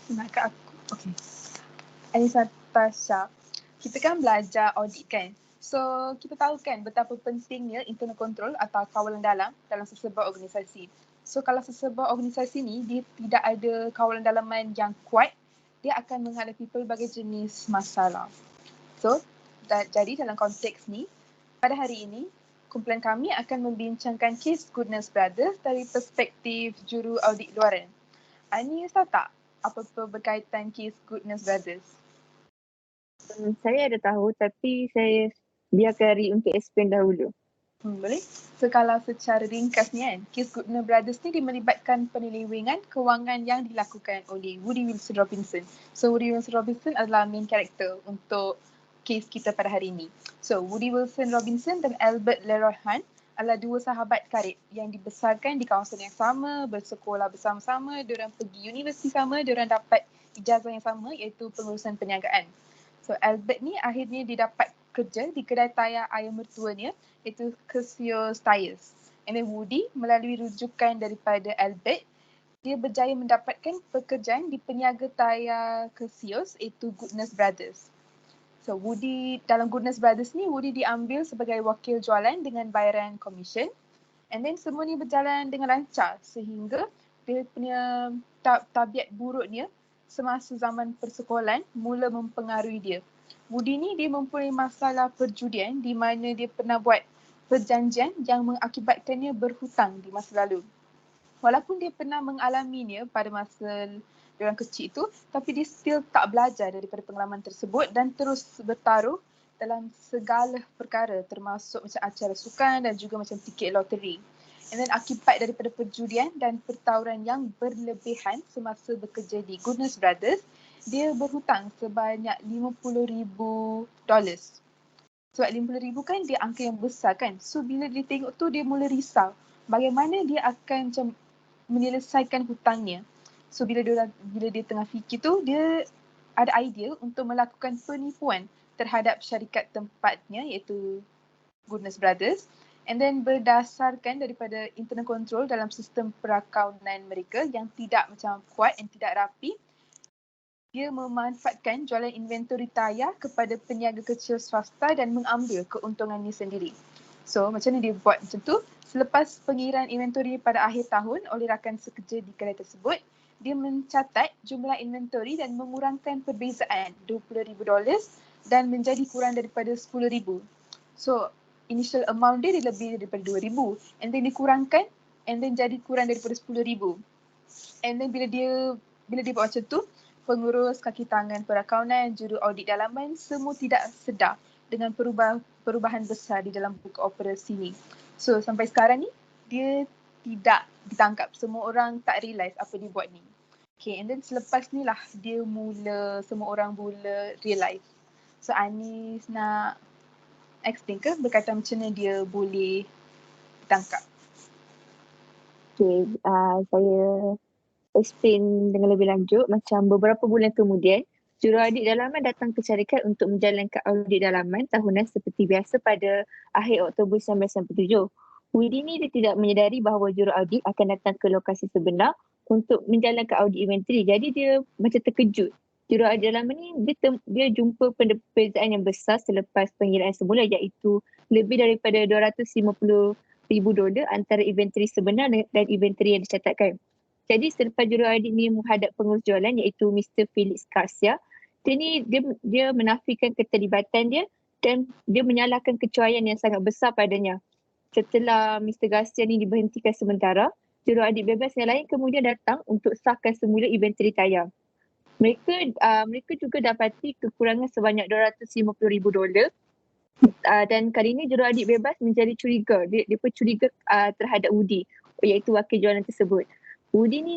Nak kat aku. Okay. Anissa Tasha. Kita kan belajar audit kan. So kita tahu kan betapa pentingnya internal control atau kawalan dalam sesebuah organisasi. So kalau sesebuah organisasi ni dia tidak ada kawalan dalaman yang kuat, dia akan menghadapi pelbagai jenis masalah. So jadi dalam konteks ni, pada hari ini kumpulan kami akan membincangkan kes Goodness Brothers dari perspektif juru audit luaran. Ani tahu tak apa-apa berkaitan kes Goodness Brothers? Saya ada tahu tapi saya biarkan Ri untuk explain dahulu. Boleh. So kalau secara ringkas ni kan, kes Goodness Brothers ni dia melibatkan penyelewengan kewangan yang dilakukan oleh Woody Wilson Robinson. So Woody Wilson Robinson adalah main karakter untuk kes kita pada hari ini. So Woody Wilson Robinson dan Albert Leroy Hunt adalah dua sahabat karib yang dibesarkan di kawasan yang sama, bersekolah bersama-sama, diorang pergi universiti sama, diorang dapat ijazah yang sama iaitu pengurusan perniagaan. So Albert ni akhirnya dia dapat kerja di kedai tayar ayah mertuanya iaitu Cassius Tires. And then Woody melalui rujukan daripada Albert, dia berjaya mendapatkan pekerjaan di peniaga tayar Cassius iaitu Goodness Brothers. So Woody dalam Goodness Brothers ni, Woody diambil sebagai wakil jualan dengan bayaran komisen. And then semua ni berjalan dengan lancar sehingga dia punya tabiat buruknya semasa zaman persekolahan mula mempengaruhi dia. Woody ni dia mempunyai masalah perjudian di mana dia pernah buat perjanjian yang mengakibatkannya berhutang di masa lalu. Walaupun dia pernah mengalaminya pada masa diorang kecil itu, tapi dia still tak belajar daripada pengalaman tersebut dan terus bertaruh dalam segala perkara termasuk macam acara sukan dan juga macam tiket loteri. And then akibat daripada perjudian dan pertauran yang berlebihan semasa bekerja di Goodness Brothers, dia berhutang sebanyak $50,000. Sebab $50,000 kan dia angka yang besar kan. So bila dia tengok tu dia mula risau bagaimana dia akan macam menyelesaikan hutangnya. So bila dia tengah fikir tu, dia ada idea untuk melakukan penipuan terhadap syarikat tempatnya iaitu Goodness Brothers. And then berdasarkan daripada internal control dalam sistem perakaunan mereka yang tidak macam kuat dan tidak rapi, dia memanfaatkan jualan inventory tayar kepada peniaga kecil swasta dan mengambil keuntungannya sendiri. So macam mana dia buat macam tu? Selepas pengiraan inventory pada akhir tahun oleh rakan sekerja di kedai tersebut, dia mencatat jumlah inventory dan mengurangkan perbezaan $20,000 dan menjadi kurang daripada $10,000. So initial amount dia lebih daripada $2,000 and then dikurangkan and then jadi kurang daripada $10,000. And then bila dia buat macam tu, pengurus kaki tangan perakaunan, juru audit dalaman semua tidak sedar dengan perubahan besar di dalam buku operasi ni. So sampai sekarang ni dia tidak ditangkap. Semua orang tak realise apa dia buat ni. Okay, and then selepas ni lah semua orang mula realise. So Anis nak explain ke berkaitan macam mana dia boleh ditangkap? Okay, saya explain dengan lebih lanjut. Macam beberapa bulan kemudian, juru audit dalaman datang ke syarikat untuk menjalankan audit dalaman tahunan seperti biasa pada akhir Oktober 1997. Woody ni dia tidak menyedari bahawa juru audit akan datang ke lokasi sebenar untuk menjalankan audit inventory. Jadi dia macam terkejut. Juru audit dalaman ni dia jumpa perbezaan yang besar selepas pengiraan semula iaitu lebih daripada $250,000 antara inventory sebenar dan inventory yang dicatatkan. Jadi selepas juru audit ni menghadap pengurus jualan iaitu Mr. Felix Garcia, dia menafikan keterlibatan dia dan dia menyalahkan kecuaian yang sangat besar padanya. Setelah Mr. Garcia ni diberhentikan sementara, juru audit bebas yang lain kemudian datang untuk sahkan semula inventory tayar. Mereka juga dapati kekurangan sebanyak $250,000 dan kali ini juru audit bebas menjadi curiga. Dia pun curiga terhadap Woody iaitu wakil jualan tersebut. Woody ni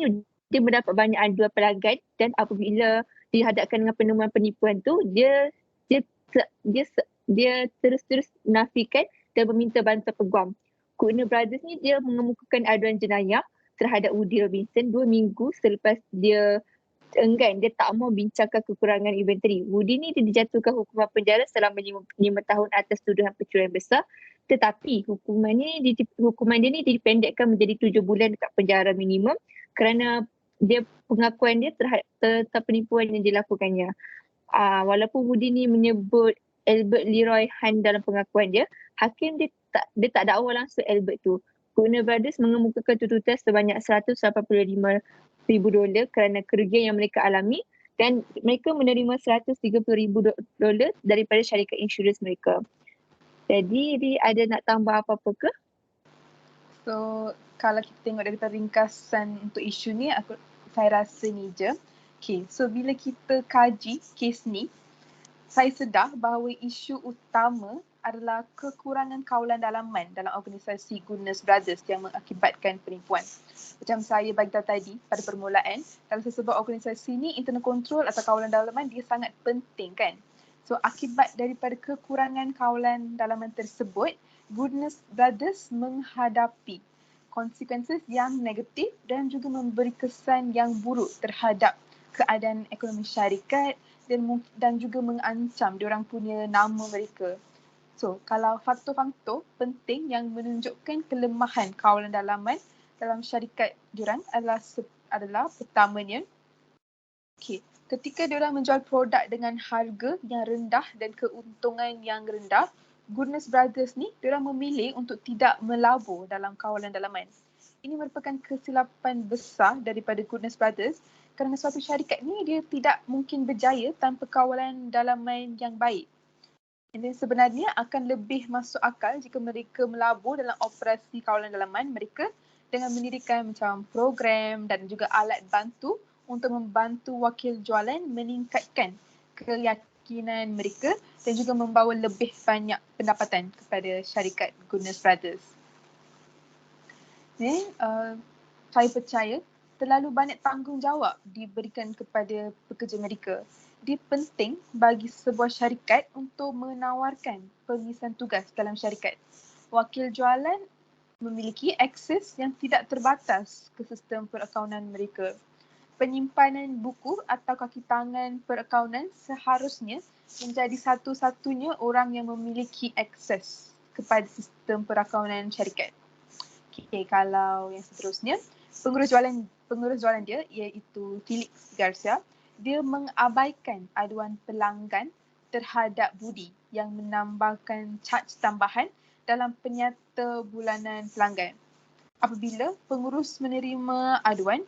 dia mendapat banyak aduan pelanggan dan apabila dihadapkan dengan penemuan penipuan tu, dia terus menafikan dan meminta bantuan peguam. Goodness Brothers ni dia mengemukakan aduan jenayah terhadap Woody Robinson 2 minggu selepas dia enggan, dia tak mau bincangkan kekurangan inventory. Woody ni dia dijatuhkan hukuman penjara selama 5 tahun atas tuduhan pencurian besar, tetapi hukuman dia ni dipendekkan menjadi 7 bulan dekat penjara minimum kerana dia pengakuan dia terhadap penipuan yang dilakukannya. Walaupun Woody ni menyebut Albert Leroy Hunt dalam pengakuan dia, hakim dia tak dakwa langsung Albert tu. Warner Brothers mengemukakan tuntutan sebanyak $185,000 kerana kerugian yang mereka alami dan mereka menerima $130,000 daripada syarikat insurans mereka. Jadi, ada nak tambah apa-apa ke? So, kalau kita tengok daripada ringkasan untuk isu ni, saya rasa ni je. Okay, so bila kita kaji kes ni, saya sedar bahawa isu utama adalah kekurangan kawalan dalaman dalam organisasi Goodness Brothers yang mengakibatkan penipuan. Macam saya bagi tahu tadi pada permulaan, dalam sesebuah organisasi ni, internal control atau kawalan dalaman dia sangat penting kan. So akibat daripada kekurangan kawalan dalaman tersebut, Goodness Brothers menghadapi konsekuensi yang negatif dan juga memberi kesan yang buruk terhadap keadaan ekonomi syarikat dan juga mengancam diorang punya nama mereka. So, kalau faktor-faktor penting yang menunjukkan kelemahan kawalan dalaman dalam syarikat diorang adalah pertamanya, ketika diorang menjual produk dengan harga yang rendah dan keuntungan yang rendah, Goodness Brothers ni diorang memilih untuk tidak melabur dalam kawalan dalaman. Ini merupakan kesilapan besar daripada Goodness Brothers kerana suatu syarikat ni dia tidak mungkin berjaya tanpa kawalan dalaman yang baik. Dan sebenarnya akan lebih masuk akal jika mereka melabur dalam operasi kawalan dalaman mereka dengan mendirikan macam program dan juga alat bantu untuk membantu wakil jualan meningkatkan keyakinan mereka dan juga membawa lebih banyak pendapatan kepada syarikat Goodness Brothers. Saya percaya terlalu banyak tanggungjawab diberikan kepada pekerja mereka. Dia penting bagi sebuah syarikat untuk menawarkan pengisian tugas dalam syarikat. Wakil jualan memiliki akses yang tidak terbatas ke sistem perakaunan mereka. Penyimpanan buku atau kaki tangan perakaunan seharusnya menjadi satu-satunya orang yang memiliki akses kepada sistem perakaunan syarikat. Okay, kalau yang seterusnya, pengurus jualan dia iaitu Felix Garcia, dia mengabaikan aduan pelanggan terhadap Budi yang menambahkan caj tambahan dalam penyata bulanan pelanggan. Apabila pengurus menerima aduan,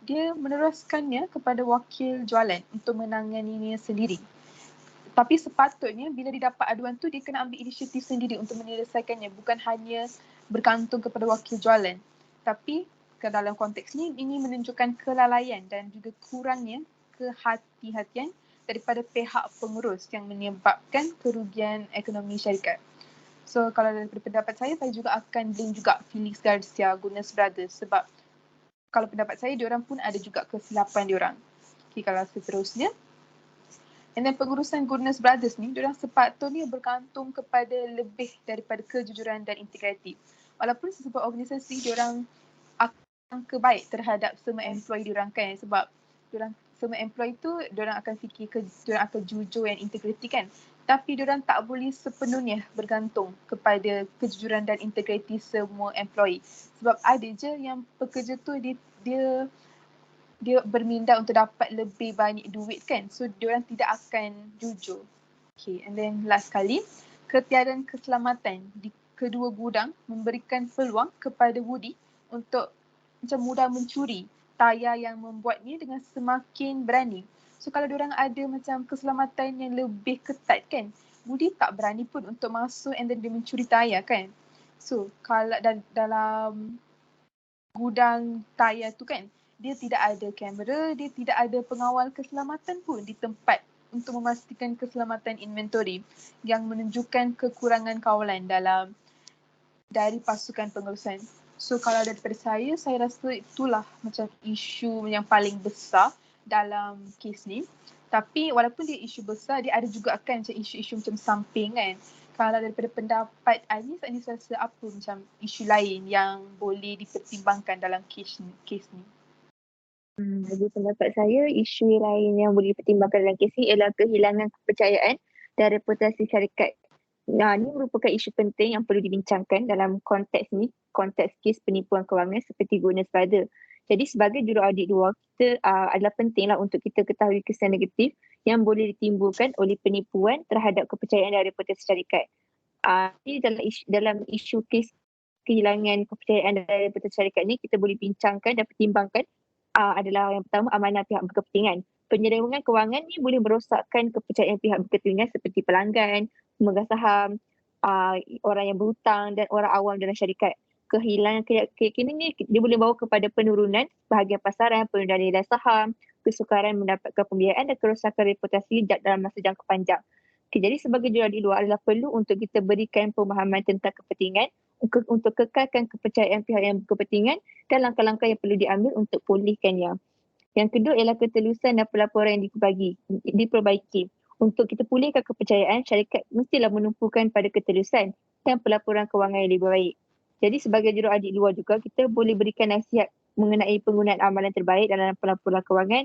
dia meneruskannya kepada wakil jualan untuk menanganinya sendiri. Tapi sepatutnya bila didapat aduan tu dia kena ambil inisiatif sendiri untuk menyelesaikannya, bukan hanya bergantung kepada wakil jualan. Tapi dalam konteks ini menunjukkan kelalaian dan juga kurangnya kehati-hatian daripada pihak pengurus yang menyebabkan kerugian ekonomi syarikat. So kalau daripada pendapat saya juga akan blame juga Felix Garcia, Goodness Brothers sebab kalau pendapat saya diorang pun ada juga kesilapan diorang. Okay, kalau seterusnya. And then pengurusan Goodness Brothers ni, diorang sepatutnya bergantung kepada lebih daripada kejujuran dan integriti. Walaupun sesebuah organisasi, diorang akan kebaik terhadap semua employee diorang kan. Sebab diorang, semua employee tu, diorang akan fikir diorang akan jujur dan integriti kan. Tapi diorang tak boleh sepenuhnya bergantung kepada kejujuran dan integriti semua employee. Sebab ada je yang pekerja tu dia berminda untuk dapat lebih banyak duit kan. So diorang tidak akan jujur. Okay, and then last kali, ketiadaan keselamatan di kedua gudang memberikan peluang kepada Woody untuk macam mudah mencuri tayar yang membuatnya dengan semakin berani. So kalau diorang ada macam keselamatan yang lebih ketat kan, Woody tak berani pun untuk masuk and then dia mencuri tayar kan. So kalau dalam gudang tayar tu kan, dia tidak ada kamera, dia tidak ada pengawal keselamatan pun di tempat untuk memastikan keselamatan inventory yang menunjukkan kekurangan kawalan dari pasukan pengurusan. So kalau daripada saya rasa itulah macam isu yang paling besar dalam kes ni. Tapi walaupun dia isu besar, dia ada juga kan macam isu-isu macam samping kan. Kalau daripada pendapat Anis rasa apa macam isu lain yang boleh dipertimbangkan dalam kes ni? Bagi pendapat saya, isu lain yang boleh dipertimbangkan dalam kes ini ialah kehilangan kepercayaan dan reputasi syarikat. Ini merupakan isu penting yang perlu dibincangkan dalam konteks kes penipuan kewangan seperti Goodness Brothers. Jadi sebagai juraaudit luar, kita adalah pentinglah untuk kita ketahui kesan negatif yang boleh ditimbulkan oleh penipuan terhadap kepercayaan dari reputasi syarikat. Jadi dalam isu kes kehilangan kepercayaan dari reputasi syarikat ni, kita boleh bincangkan dan pertimbangkan adalah yang pertama, amanah pihak berkepentingan. Penyelewengan kewangan ni boleh merosakkan kepercayaan pihak berkepentingan seperti pelanggan, pemegang saham, orang yang berhutang dan orang awam dalam syarikat. Kehilangan keyakinan ni dia boleh bawa kepada penurunan bahagian pasaran, penurunan nilai saham, kesukaran mendapatkan pembiayaan dan kerosakan reputasi dalam masa jangka panjang. Okay, jadi sebagai juraudik luar adalah perlu untuk kita berikan pemahaman tentang kepentingan untuk kekalkan kepercayaan pihak yang berkepentingan dan langkah-langkah yang perlu diambil untuk pulihkannya. Yang kedua ialah ketelusan dan pelaporan yang diperbaiki. Untuk kita pulihkan kepercayaan, syarikat mestilah menumpukan pada ketelusan dan pelaporan kewangan yang lebih baik. Jadi sebagai juraudik luar juga, kita boleh berikan nasihat mengenai penggunaan amalan terbaik dalam pelaporan kewangan,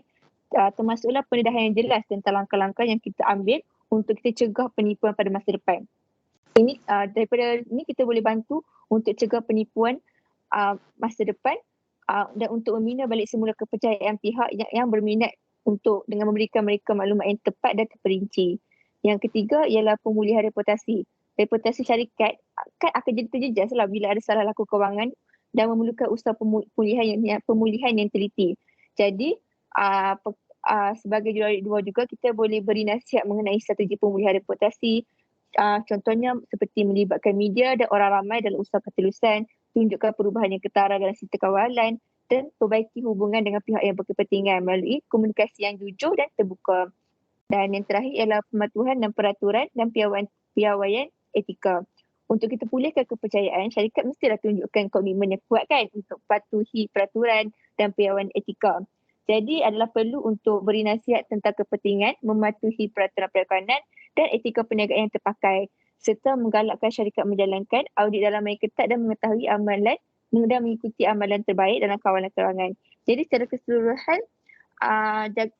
termasuklah pendedahan yang jelas tentang langkah-langkah yang kita ambil untuk kita cegah penipuan pada masa depan. Daripada ini kita boleh bantu untuk cegah penipuan masa depan dan untuk membina balik semula kepercayaan pihak yang berminat untuk dengan memberikan mereka maklumat yang tepat dan terperinci. Yang ketiga ialah pemulihan reputasi. Reputasi syarikat kan akan jadi terjejas lah bila ada salah laku kewangan dan memerlukan usaha pemulihan yang teliti. Jadi sebagai juraudik luar juga, kita boleh beri nasihat mengenai strategi pemulihan reputasi. Contohnya seperti melibatkan media dan orang ramai dalam usaha ketelusan, tunjukkan perubahan yang ketara dalam sistem kawalan dan perbaiki hubungan dengan pihak yang berkepentingan melalui komunikasi yang jujur dan terbuka. Dan yang terakhir ialah pematuhan dan peraturan dan piawaian etika. Untuk kita pulihkan kepercayaan, syarikat mestilah tunjukkan komitmen yang kuat kan untuk patuhi peraturan dan piawaian etika. Jadi adalah perlu untuk beri nasihat tentang kepentingan, mematuhi peraturan perkawanan dan etika perniagaan yang terpakai, serta menggalakkan syarikat menjalankan audit dalaman yang ketat dan mengetahui amalan dan mengikuti amalan terbaik dalam kawalan kewangan. Jadi secara keseluruhan,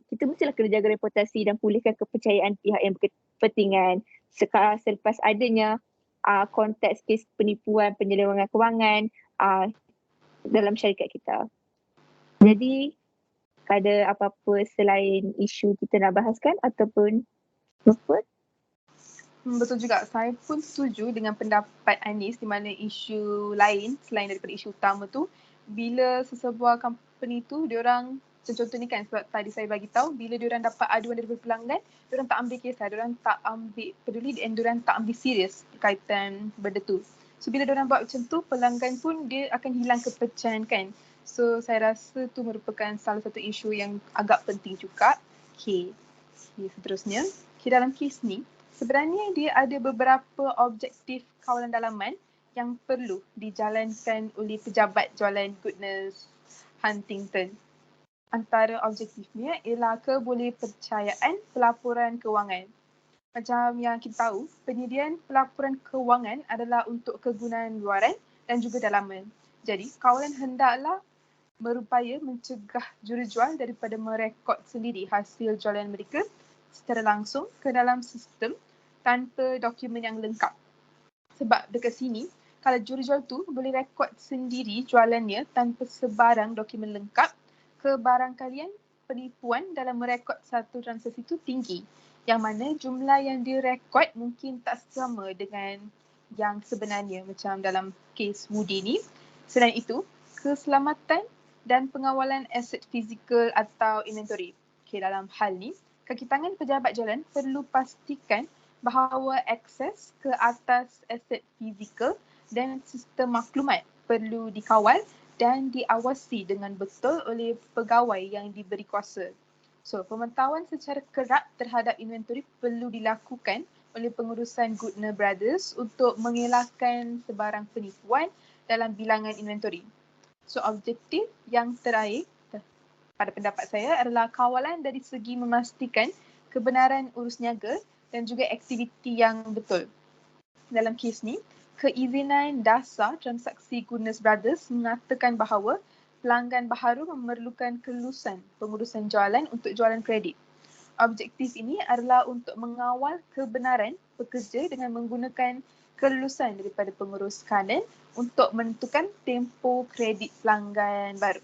kita mestilah kena jaga reputasi dan pulihkan kepercayaan pihak yang berkepentingan selepas adanya konteks kes penipuan, penyelewengan kewangan dalam syarikat kita. Jadi ada apa-apa selain isu kita nak bahaskan ataupun apa? Betul juga. Saya pun setuju dengan pendapat Anis di mana isu lain selain daripada isu utama tu, bila sesebuah company tu diorang, contoh ni kan sebab tadi saya bagi tahu, bila diorang dapat aduan daripada pelanggan, diorang tak ambil kisah, diorang tak ambil peduli dan diorang tak ambil serius berkaitan benda tu. So bila diorang buat macam tu, pelanggan pun dia akan hilang kepercayaan kan. So saya rasa tu merupakan salah satu isu yang agak penting juga. Okay, seterusnya. Dalam kes ni, sebenarnya dia ada beberapa objektif kawalan dalaman yang perlu dijalankan oleh pejabat jualan Goodness Huntington. Antara objektifnya ialah kebolehpercayaan pelaporan kewangan. Macam yang kita tahu, penyediaan pelaporan kewangan adalah untuk kegunaan luaran dan juga dalaman. Jadi, kawalan hendaklah berupaya mencegah jurujual daripada merekod sendiri hasil jualan mereka secara langsung ke dalam sistem tanpa dokumen yang lengkap. Sebab dekat sini, kalau jurujual tu boleh rekod sendiri jualannya tanpa sebarang dokumen lengkap, kebarangkalian penipuan dalam merekod satu transaksi itu tinggi. Yang mana jumlah yang direkod mungkin tak sama dengan yang sebenarnya macam dalam kes Woody ni. Selain itu, keselamatan dan pengawalan aset fizikal atau inventory. Dalam hal ni, kaki tangan pejabat jalan perlu pastikan bahawa akses ke atas aset fizikal dan sistem maklumat perlu dikawal dan diawasi dengan betul oleh pegawai yang diberi kuasa. So, pemantauan secara kerap terhadap inventory perlu dilakukan oleh pengurusan Goodner Brothers untuk mengelakkan sebarang penipuan dalam bilangan inventory. So, objektif yang terakhir pada pendapat saya adalah kawalan dari segi memastikan kebenaran urus niaga dan juga aktiviti yang betul. Dalam kes ni, keizinan dasar transaksi Goodness Brothers mengatakan bahawa pelanggan baharu memerlukan kelulusan pengurusan jualan untuk jualan kredit. Objektif ini adalah untuk mengawal kebenaran pekerja dengan menggunakan kelulusan daripada pengurus kanan untuk menentukan tempoh kredit pelanggan baru.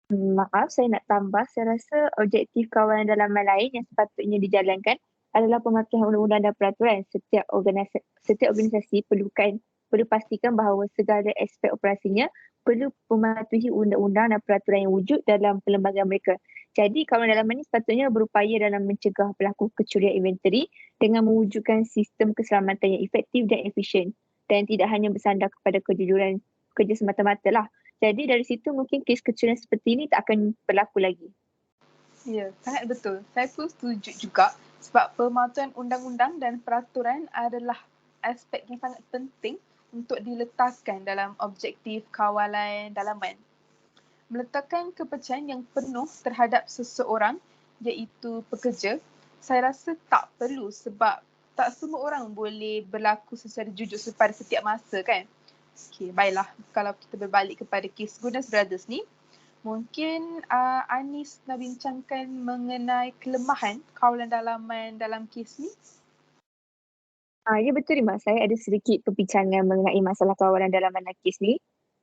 Maaf, saya nak tambah. Saya rasa objektif kawalan dalaman lain yang sepatutnya dijalankan adalah pematuhan undang-undang dan peraturan. Setiap organisasi perlu pastikan bahawa segala aspek operasinya perlu mematuhi undang-undang dan peraturan yang wujud dalam perlembagaan mereka. Jadi kawalan dalaman ini sepatutnya berupaya dalam mencegah berlaku kecurian inventory dengan mewujudkan sistem keselamatan yang efektif dan efisien dan tidak hanya bersandar kepada kejujuran kerja semata-mata lah. Jadi dari situ mungkin kes kecurian seperti ini tak akan berlaku lagi. Ya, sangat betul. Saya pun setuju juga sebab pematuhan undang-undang dan peraturan adalah aspek yang sangat penting untuk diletakkan dalam objektif kawalan dalaman. Meletakkan kepercayaan yang penuh terhadap seseorang iaitu pekerja, saya rasa tak perlu sebab tak semua orang boleh berlaku secara jujur pada setiap masa kan. Okey, baiklah kalau kita berbalik kepada kes Goodness Brothers ni, mungkin Anis nak bincangkan mengenai kelemahan kawalan dalaman dalam kes ni. Ya betul Rima, saya ada sedikit perbincangan mengenai masalah kawalan dalaman dan kes ni.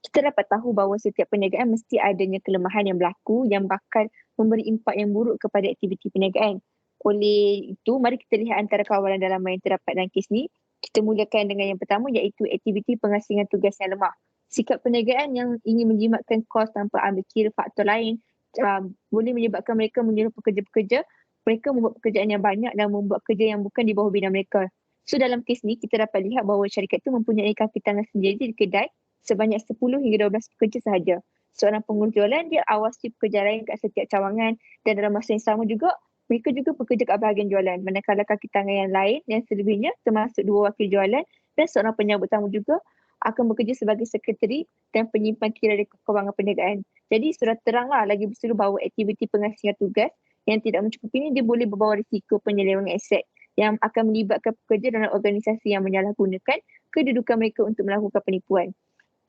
Kita dapat tahu bahawa setiap perniagaan mesti adanya kelemahan yang berlaku yang bakal memberi impak yang buruk kepada aktiviti perniagaan. Oleh itu, mari kita lihat antara kawalan dalaman yang terdapat dalam kes ni. Kita mulakan dengan yang pertama iaitu aktiviti pengasingan tugas yang lemah. Sikap perniagaan yang ingin menjimatkan kos tanpa ambil kira faktor lain boleh menyebabkan mereka menyuruh pekerja-pekerja mereka membuat pekerjaan yang banyak dan membuat kerja yang bukan di bawah bidang mereka. So dalam kes ni kita dapat lihat bahawa syarikat itu mempunyai kapital sendiri di kedai sebanyak 10 hingga 12 pekerja sahaja. Seorang pengurus jualan dia awasi pekerja lain kat setiap cawangan dan dalam masa yang sama juga mereka juga bekerja kat bahagian jualan. Manakala kaki tangan yang lain yang selebihnya termasuk 2 wakil jualan dan seorang penyambut tamu juga akan bekerja sebagai sekretari dan penyimpan kira kewangan perniagaan. Jadi sudah teranglah lagi berseru bahawa aktiviti pengasingan tugas yang tidak mencukupi ini dia boleh membawa risiko penyelewengan aset yang akan melibatkan pekerja dalam organisasi yang menyalahgunakan kedudukan mereka untuk melakukan penipuan.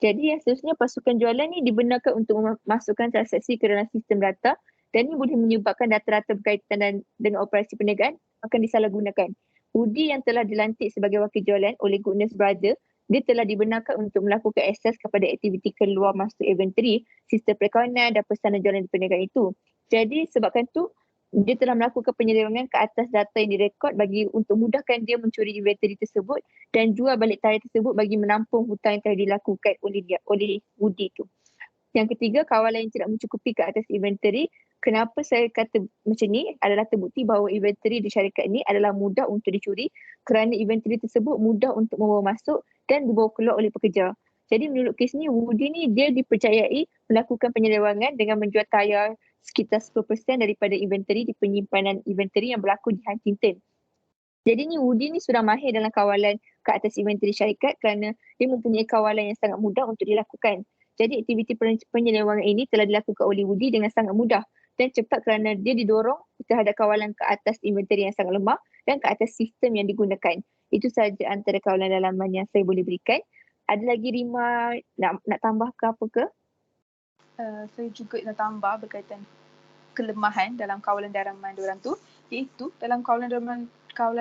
Jadi yang seterusnya pasukan jualan ni dibenarkan untuk memasukkan transaksi ke dalam sistem data dan ini boleh menyebabkan data-data berkaitan dengan operasi perniagaan akan disalahgunakan. Budi yang telah dilantik sebagai wakil jualan oleh Goodness Brother, dia telah dibenarkan untuk melakukan akses kepada aktiviti keluar masuk inventory, sistem perekonomian dan pesanan jualan di perniagaan itu. Jadi sebabkan tu dia telah melakukan penyelewengan ke atas data yang direkod bagi untuk mudahkan dia mencuri inventory tersebut dan jual balik tarikh tersebut bagi menampung hutang yang telah dilakukan oleh Budi itu. Yang ketiga, kawalan yang tidak mencukupi ke atas inventory. Kenapa saya kata macam ni adalah terbukti bahawa inventory di syarikat ini adalah mudah untuk dicuri kerana inventory tersebut mudah untuk membawa masuk dan dibawa keluar oleh pekerja. Jadi menurut kes ni, Woody ni dia dipercayai melakukan penyelewengan dengan menjual tayar sekitar 10% daripada inventory di penyimpanan inventory yang berlaku di Huntington. Jadi ni Woody ni sudah mahir dalam kawalan ke atas inventory syarikat kerana dia mempunyai kawalan yang sangat mudah untuk dilakukan. Jadi aktiviti penyelewengan ini telah dilakukan oleh Woody dengan sangat mudah dan cepat kerana dia didorong terhadap kawalan ke atas inventory yang sangat lemah dan ke atas sistem yang digunakan. Itu sahaja antara kawalan dalaman yang saya boleh berikan. Ada lagi Rima nak tambah ke apa ke? Saya juga nak tambah berkaitan kelemahan dalam kawalan dalaman diorang tu, iaitu dalam kawalan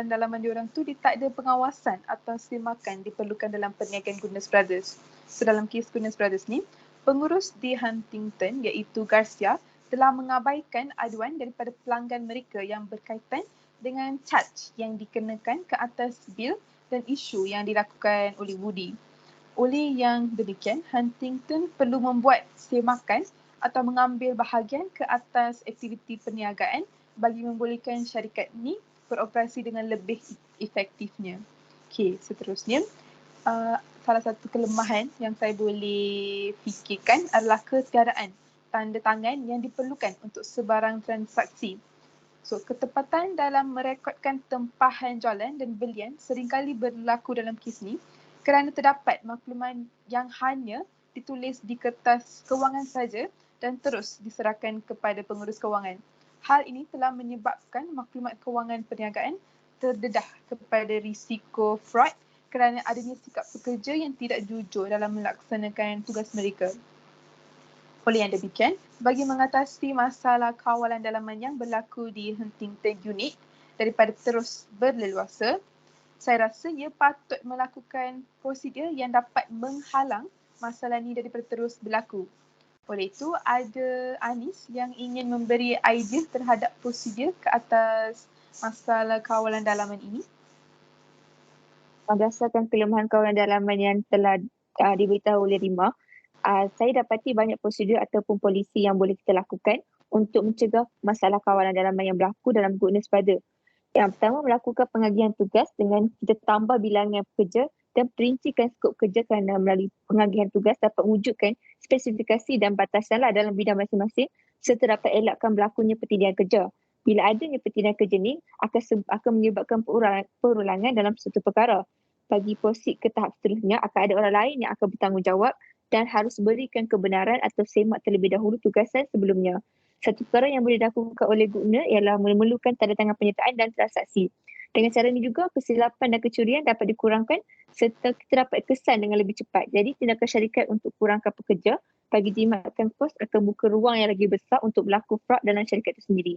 dalaman diorang tu dia tak ada pengawasan atau semakan diperlukan dalam perniagaan Goodness Brothers. So dalam kes Goodness Brothers ni, pengurus di Huntington iaitu Garcia telah mengabaikan aduan daripada pelanggan mereka yang berkaitan dengan charge yang dikenakan ke atas bil dan isu yang dilakukan oleh Woody. Oleh yang demikian, Huntington perlu membuat semakan atau mengambil bahagian ke atas aktiviti perniagaan bagi membolehkan syarikat ini beroperasi dengan lebih efektifnya. Okey, seterusnya, salah satu kelemahan yang saya boleh fikirkan adalah ketiadaan tanda tangan yang diperlukan untuk sebarang transaksi. So, ketepatan dalam merekodkan tempahan jualan dan belian seringkali berlaku dalam kes ni kerana terdapat maklumat yang hanya ditulis di kertas kewangan saja dan terus diserahkan kepada pengurus kewangan. Hal ini telah menyebabkan maklumat kewangan perniagaan terdedah kepada risiko fraud kerana adanya sikap pekerja yang tidak jujur dalam melaksanakan tugas mereka. Oleh yang demikian, bagi mengatasi masalah kawalan dalaman yang berlaku di Huntington Unit daripada terus berleluasa, saya rasa ia patut melakukan prosedur yang dapat menghalang masalah ini daripada terus berlaku. Oleh itu, ada Anis yang ingin memberi idea terhadap prosedur ke atas masalah kawalan dalaman ini. Berdasarkan kelemahan kawalan dalaman yang telah diberitahu oleh Rima, saya dapati banyak prosedur ataupun polisi yang boleh kita lakukan untuk mencegah masalah kawalan dalaman yang berlaku dalam goodness brother. Yang pertama, melakukan pengagihan tugas dengan kita tambah bilangan pekerja dan perincikan skop kerja kerana melalui pengagihan tugas dapat mewujudkan spesifikasi dan batasanlah dalam bidang masing-masing serta dapat elakkan berlakunya pertindihan kerja. Bila adanya pertindihan kerja ni akan menyebabkan perulangan dalam suatu perkara. Bagi proceed ke tahap seterusnya, akan ada orang lain yang akan bertanggungjawab dan harus berikan kebenaran atau semak terlebih dahulu tugasan sebelumnya. Satu perkara yang boleh dilakukan oleh guna ialah memerlukan tanda tangan penyertaan dan transaksi. Dengan cara ini juga, kesilapan dan kecurian dapat dikurangkan serta kita dapat kesan dengan lebih cepat. Jadi, tindakan syarikat untuk kurangkan pekerja bagi jimatkan kos akan buka ruang yang lagi besar untuk berlaku fraud dalam syarikat itu sendiri.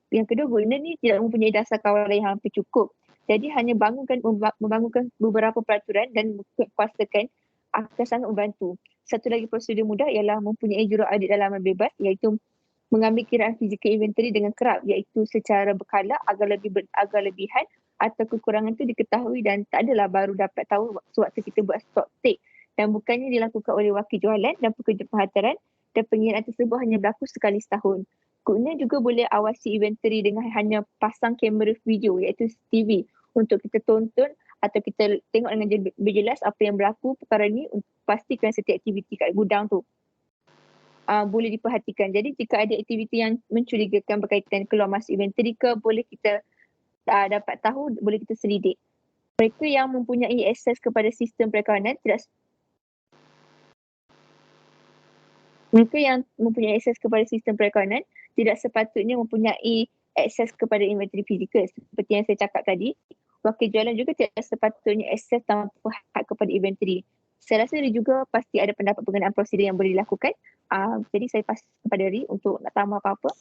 Yang kedua, guna ni tidak mempunyai dasar kawalan yang hampir cukup. Jadi hanya membangunkan beberapa peraturan dan kuasakan akan sangat membantu. Satu lagi prosedur mudah ialah mempunyai juruk audit dalaman bebas iaitu mengambil kiraan fizikal inventory dengan kerap iaitu secara berkala agar lebihan atau kekurangan itu diketahui dan tak adalah baru dapat tahu sewaktu kita buat stock take dan bukannya dilakukan oleh wakil jualan dan pekerja penghantaran dan pengiraan tersebut hanya berlaku sekali setahun. Guna juga boleh awasi inventory dengan hanya pasang kamera video iaitu CCTV untuk kita tonton atau kita tengok dengan lebih jelas apa yang berlaku perkara ni untuk pastikan setiap aktiviti kat gudang tu boleh diperhatikan. Jadi jika ada aktiviti yang mencurigakan berkaitan keluar masuk inventory ke, boleh kita dapat tahu, boleh kita selidik. Mereka yang mempunyai akses kepada sistem perakanan tidak sepatutnya mempunyai akses kepada inventory fizikal. Seperti yang saya cakap tadi, wakil jualan juga tidak sepatutnya akses tanpa hak kepada inventory. Saya rasa dia juga pasti ada pendapat pengenaan prosedur yang boleh dilakukan. Jadi saya pas kepada Ri untuk nak tambah apa-apa.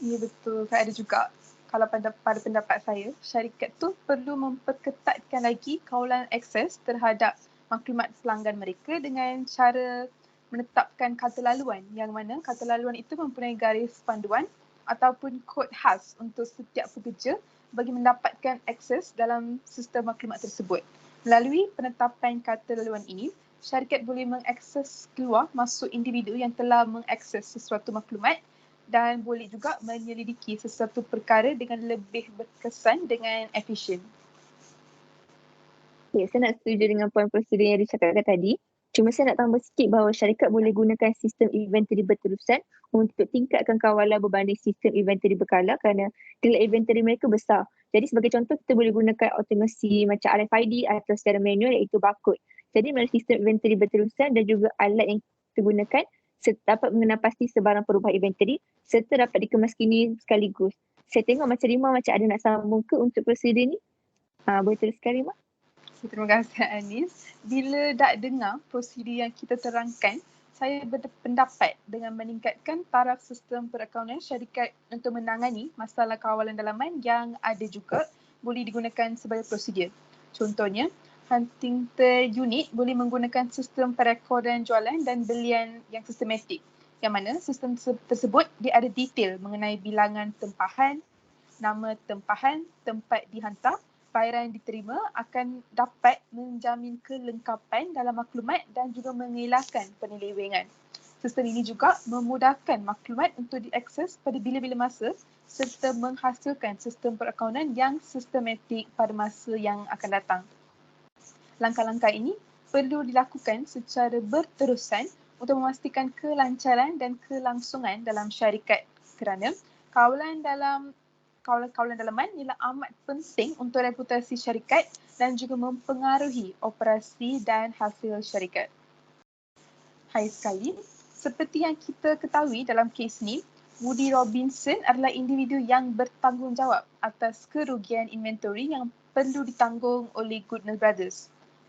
Ya betul, saya ada juga. Kalau pada pendapat saya, syarikat tu perlu memperketatkan lagi kawalan akses terhadap maklumat pelanggan mereka dengan cara menetapkan kata laluan yang mana kata laluan itu mempunyai garis panduan ataupun kod khas untuk setiap pekerja bagi mendapatkan akses dalam sistem maklumat tersebut. Melalui penetapan kata laluan ini, syarikat boleh mengakses keluar masuk individu yang telah mengakses sesuatu maklumat dan boleh juga menyelidiki sesuatu perkara dengan lebih berkesan dengan efisien. Okay, saya nak setuju dengan poin prosedur yang dicakapkan tadi. Cuma saya nak tambah sikit bahawa syarikat boleh gunakan sistem inventory berterusan untuk tingkatkan kawalan berbanding sistem inventory berkala kerana nilai inventory mereka besar. Jadi sebagai contoh, kita boleh gunakan automasi macam RFID atau secara manual iaitu barcode. Jadi melalui sistem inventory berterusan dan juga alat yang kita gunakan dapat mengenal pasti sebarang perubahan inventory serta dapat dikemas kini sekaligus. Saya tengok macam Rima macam ada nak sambung ke untuk prosedur ni? Boleh teruskan Rima? Terima kasih Anis. Bila dah dengar prosedur yang kita terangkan, saya berpendapat dengan meningkatkan taraf sistem perakaunan syarikat untuk menangani masalah kawalan dalaman yang ada juga boleh digunakan sebagai prosedur. Contohnya, Huntington Unit boleh menggunakan sistem perekodan jualan dan belian yang sistematik. Yang mana sistem tersebut dia ada detail mengenai bilangan tempahan, nama tempahan, tempat dihantar, bayaran yang diterima akan dapat menjamin kelengkapan dalam maklumat dan juga mengelakkan penyelewengan. Sistem ini juga memudahkan maklumat untuk diakses pada bila-bila masa serta menghasilkan sistem perakaunan yang sistematik pada masa yang akan datang. Langkah-langkah ini perlu dilakukan secara berterusan untuk memastikan kelancaran dan kelangsungan dalam syarikat kerana kawalan dalaman ialah amat penting untuk reputasi syarikat dan juga mempengaruhi operasi dan hasil syarikat. Hai sekali, seperti yang kita ketahui dalam kes ni, Woody Robinson adalah individu yang bertanggungjawab atas kerugian inventory yang perlu ditanggung oleh Goodness Brothers.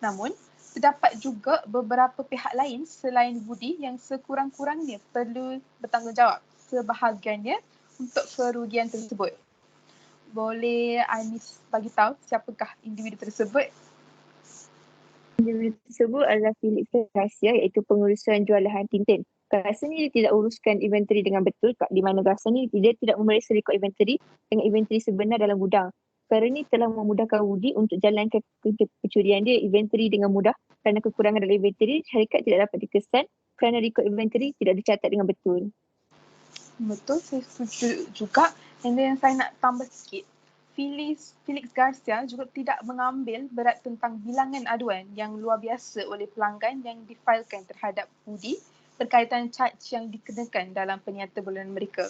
Namun, terdapat juga beberapa pihak lain selain Woody yang sekurang-kurangnya perlu bertanggungjawab sebahagiannya untuk kerugian tersebut. Boleh Anis bagi tahu siapakah individu tersebut? Individu tersebut adalah Felix Garcia iaitu pengurusan jualan Tintin. Garcia ni dia tidak uruskan inventory dengan betul di mana Garcia ni dia tidak memeriksa rekod inventory dengan inventory sebenar dalam gudang. Perkara ni telah memudahkan Woody untuk jalankan pencurian dia inventory dengan mudah kerana kekurangan dalam inventory syarikat tidak dapat dikesan kerana rekod inventory tidak dicatat dengan betul. Betul, saya setuju juga. And then saya nak tambah sikit. Felix Garcia juga tidak mengambil berat tentang bilangan aduan yang luar biasa oleh pelanggan yang difailkan terhadap Woody berkaitan charge yang dikenakan dalam penyata bulanan mereka.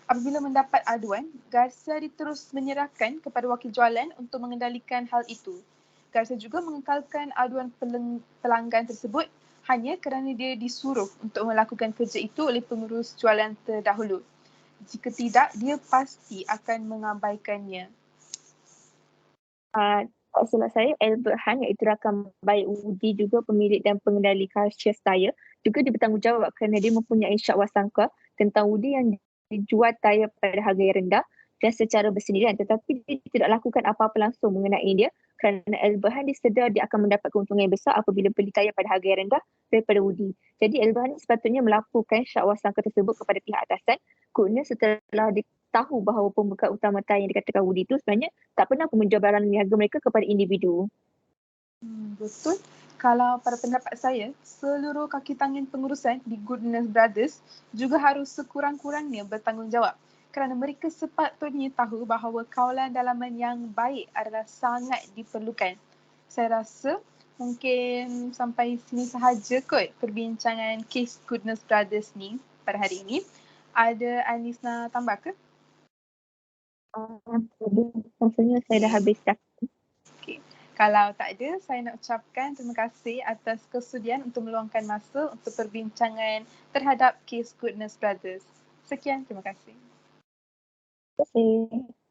Apabila mendapat aduan, Garcia diterus menyerahkan kepada wakil jualan untuk mengendalikan hal itu. Garcia juga mengekalkan aduan pelanggan tersebut hanya kerana dia disuruh untuk melakukan kerja itu oleh pengurus jualan terdahulu. Jika tidak, dia pasti akan mengabaikannya. Tak silap saya, Albert Han iaitu rakan baik Woody juga pemilik dan pengendali Cassius Tire juga dia bertanggungjawab kerana dia mempunyai syak wasangka tentang Woody yang dijual tayar pada harga yang rendah dan secara bersendirian, tetapi dia tidak lakukan apa-apa langsung mengenai dia kerana Albert Han disedar dia akan mendapat keuntungan yang besar apabila beli tayar pada harga yang rendah daripada Woody. Jadi Albert Han sepatutnya melaporkan syak wasangka tersebut kepada pihak atasan guna setelah tahu bahawa pembuka utama tayar yang dikatakan Woody itu sebenarnya tak pernah pun menjual barang niaga mereka kepada individu. Betul. Kalau pada pendapat saya, seluruh kaki tangan pengurusan di Goodness Brothers juga harus sekurang-kurangnya bertanggungjawab kerana mereka sepatutnya tahu bahawa kawalan dalaman yang baik adalah sangat diperlukan. Saya rasa mungkin sampai sini sahaja kot perbincangan kes Goodness Brothers ni pada hari ini. Ada Anis nak tambah ke? Rasanya saya dah habis dah. Okay. Kalau tak ada, saya nak ucapkan terima kasih atas kesudian untuk meluangkan masa untuk perbincangan terhadap kes Goodness Brothers. Sekian, terima kasih. Terima kasih.